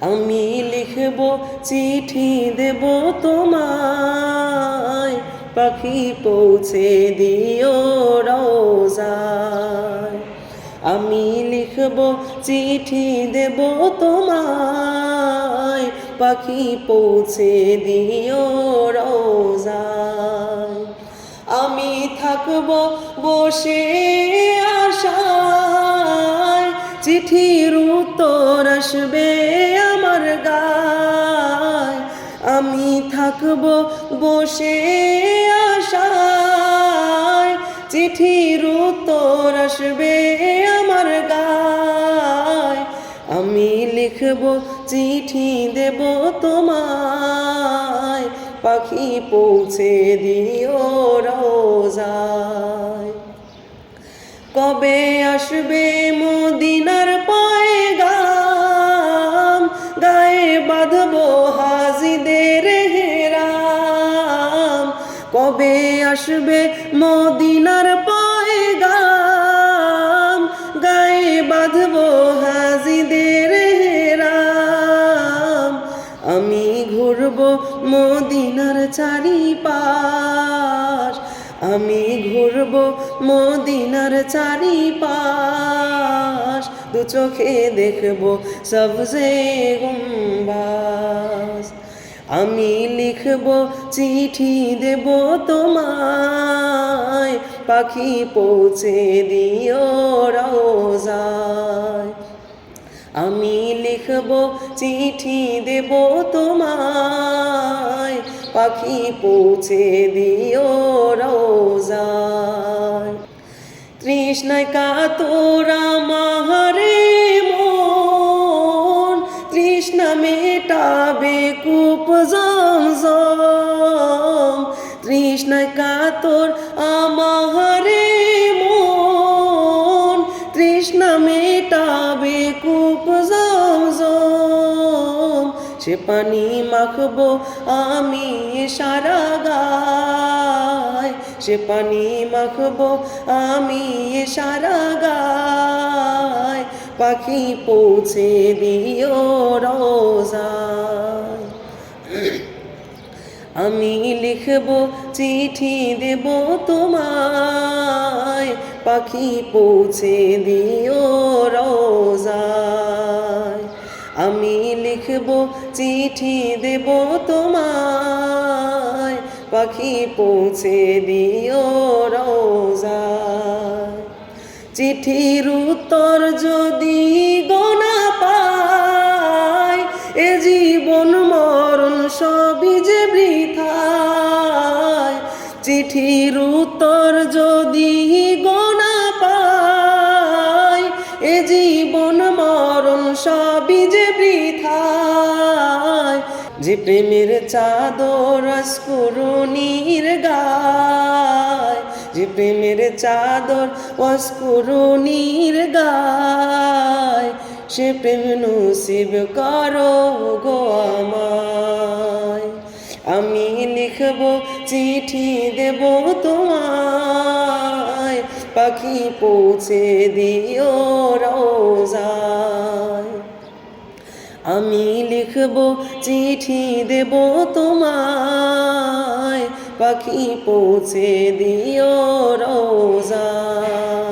আমি লিখব চিঠি দেব তোমায়, পাখি পৌঁছে দিও রোজায়। আমি লিখব চিঠি দেব তোমায়, পাখি পৌঁছে দিও রোজায়। আমি থাকব বসে আশায়, চিঠির উত্তর আসবে আমার গায়। আমি থাকব বসে আশায়, চিঠির উত্তর আসবে আমার গায়। আমি লিখব চিঠি দেব তোমায়, পাখি পৌঁছে দিও রোজায়। কবে আসবে মদিনার পয়গাম, গায়ে বাঁধব হাজিদের হেরাম। কবে আসবে মদিনার পয়গাম, গায়ে বাঁধব হাজিদের হেরাম। আমি ঘুরব মদিনার চারিপাশ, আমি ঘুরব মদিনার চারিপাশ। দু চোখে দেখব সবজে গুম্বাজ। আমি লিখব চিঠি দেব তোমায়, পাখি পৌঁছে দিও রোজায়। আমি লিখব চিঠি দেব তোমায়, পাখি পৌঁছে দিও রোজায়। তৃষ্ণায় কাতর আমারে মন, তৃষ্ণা মেটাবে কূপ জমজম। তৃষ্ণায় কাতর আমারে মন, তৃষ্ণা মেটাবে কূপ জমজম। সে পানি মাখবো আমি সারা গায়, সে পানি মাখবো আমি সারা গায়। পাখি পৌঁছে দিও রোজায়। আমি লিখব চিঠি দেব তোমায়, পাখি পৌঁছে দিও রোজায়। আমি লিখব চিঠি দেব তোমায়, পাখি পৌঁছে দিও রোজায়। চিঠির উত্তর যদি গোনা পাই, এ জীবন মরণ সবই যে বৃথায়। চিঠির উত্তর যদি গোনা পাই, এ জীবন মরণ সবই যে বৃথায়। যে প্রেমের চাদর অস্ফুরণীর গায়, যে প্রেমের চাদর অস্ফুরণীর গায়। সে প্রেম নসিব করো গো আমায়। আমি লিখব চিঠি দেব তোমায়, পাখি পৌঁছে দিও রোজায়। আমি লিখব চিঠি দেব তোমায়, পাখি পৌঁছে দিও রোজায়।